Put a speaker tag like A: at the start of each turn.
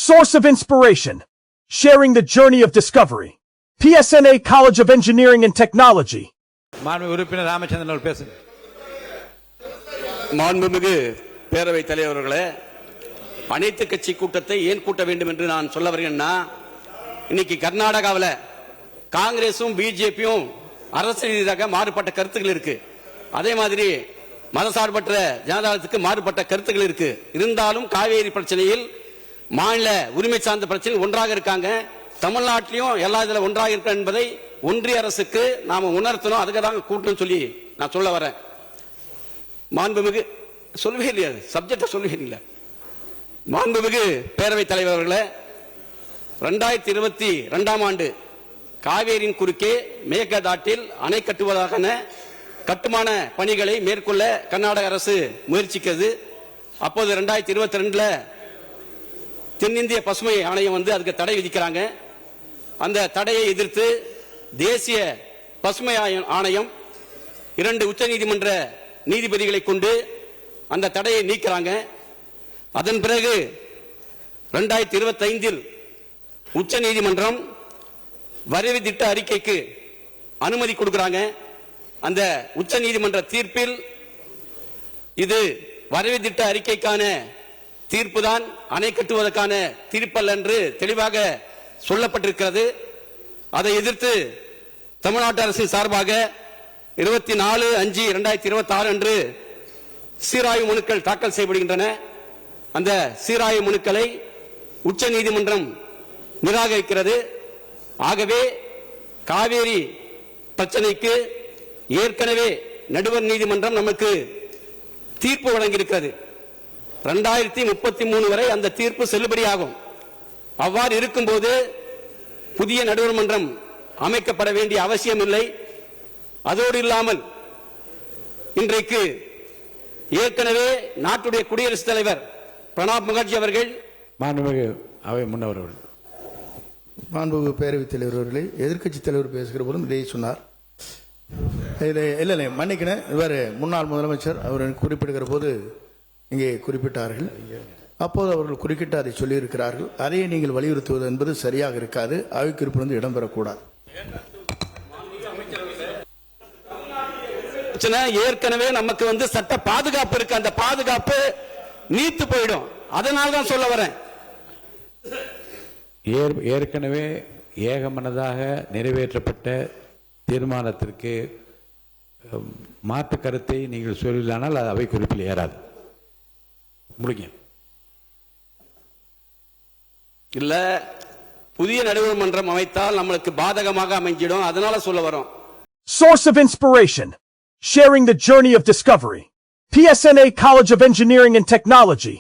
A: Source of inspiration. Sharing the journey of discovery. PSNA College of Engineering and Technology.
B: மாண்பு உறுப்பினர் ராமச்சந்திரன் அவர்கள் பேசுங்க.
C: மாண்புமிகு பேரவைத் தலைவர்களே, அனைத்து கட்சி கூட்டத்தை ஏன் கூட்ட வேண்டும் என்று நான் சொல்ல வருகிறேன்னா, இன்னைக்கு கர்நாடகாவில் காங்கிரசும் பிஜேபியும் அரசு ரீதியாக மாறுபட்ட கருத்துக்கள் இருக்கு. அதே மாதிரி மதசார்பற்ற ஜனதாதளத்துக்கு மாறுபட்ட கருத்துக்கள் இருக்கு. இருந்தாலும் காவேரி பிரச்சனையில் மாநில உரிமை சார்ந்த பிரச்சனை ஒன்றாக இருக்காங்க. தமிழ்நாட்டிலையும் எல்லா இதுல ஒன்றாக இருக்க என்பதை ஒன்றிய அரசுக்கு நாம உணர்த்தணும். அதுக்கு தான் கூட்டணும் சொல்லி நான் சொல்ல வரேன். மாண்புமிகு சொல்லவே இல்லையா, சப்ஜெக்ட சொல்லவே இல்லை. மாண்புமிகு பேரவைத் தலைவர்களே, 2022 ஆண்டு காவேரியின் குறுக்கே மேகதாட்டில் அணை கட்டுவதற்கான கட்டுமான பணிகளை மேற்கொள்ள கர்நாடக அரசு முயற்சிக்கிறது. அப்போது 2022 தென்னிந்திய பசுமை ஆணையம் அதுக்கு தடை விதிக்கிறாங்க. அந்த தடையை எதிர்த்து தேசிய பசுமை ஆணையம் 2 உச்சநீதிமன்ற நீதிபதிகளை கொண்டு அந்த தடையை நீக்கிறாங்க. அதன் பிறகு 2025 உச்சநீதிமன்றம் வரைவு திட்ட அறிக்கைக்கு அனுமதி கொடுக்கிறாங்க. அந்த உச்சநீதிமன்ற தீர்ப்பில் இது வரைவு திட்ட அறிக்கைக்கான தீர்ப்பு தான், அணை கட்டுவதற்கான தீர்ப்பல்ல என்று தெளிவாக சொல்லப்பட்டிருக்கிறது. அதை எதிர்த்து தமிழ்நாட்டு அரசின் சார்பாக 24/5/2026 அன்று சீராய்வு மனுக்கள் தாக்கல் செய்யப்படுகின்றன. அந்த சீராய்வு மனுக்களை உச்சநீதிமன்றம் நிராகரிக்கிறது. ஆகவே காவேரி பிரச்சனைக்கு ஏற்கனவே நடுவர் நீதிமன்றம் நமக்கு தீர்ப்பு வழங்கியிருக்கிறது. 2033 வரை அந்த தீர்ப்பு செல்லுபடியாகும். அவ்வாறு இருக்கும்போது புதிய நடுவர் மன்றம் அமைக்கப்பட வேண்டிய அவசியம் இல்லை. அதோடு இல்லாமல் இன்றைக்கு ஏற்கனவே நாட்டுடைய குடியரசுத் தலைவர் பிரணாப் முகர்ஜி அவர்கள்,
B: மாண்புமிகு அவை முன்னவர் அவர்கள்,
D: மாண்புமிகு பேரவைத் தலைவர் அவர்களே, எதிர்க்கட்சி தலைவர் பேசுகிற போதும் இதை சொன்னார். இல்லை மன்னிக்கணும், இவர் முன்னாள் முதலமைச்சர் அவர் குறிப்பிடுகிற போது இங்கே குறிப்பிட்டார்கள். அப்போது அவர்கள் குறுக்கிட்டு அதை சொல்லியிருக்கிறார்கள். அதையே நீங்கள் வலியுறுத்துவது என்பது சரியாக இருக்காது. அவைக்குறிப்பிலிருந்து இடம்பெறக்கூடாது.
C: ஏற்கனவே நமக்கு சட்ட பாதுகாப்பு இருக்கு. அந்த பாதுகாப்பு நீத்து போயிடும். அதனால தான் சொல்ல வரேன்.
B: ஏற்கனவே ஏகமனதாக நிறைவேற்றப்பட்ட தீர்மானத்திற்கு மாற்று கருத்தை நீங்கள் சொல்லலானால் அது அவை குறிப்பில் ஏறாது. முடிங்க.
C: இல்ல, புதிய நடுவர் மன்றம் அமைத்தால் நம்மளுக்கு பாதகமாக அமைஞ்சிடும். அதனால சொல்ல வரோம்.
A: Source of inspiration. Sharing the journey of discovery. PSNA College of Engineering and Technology.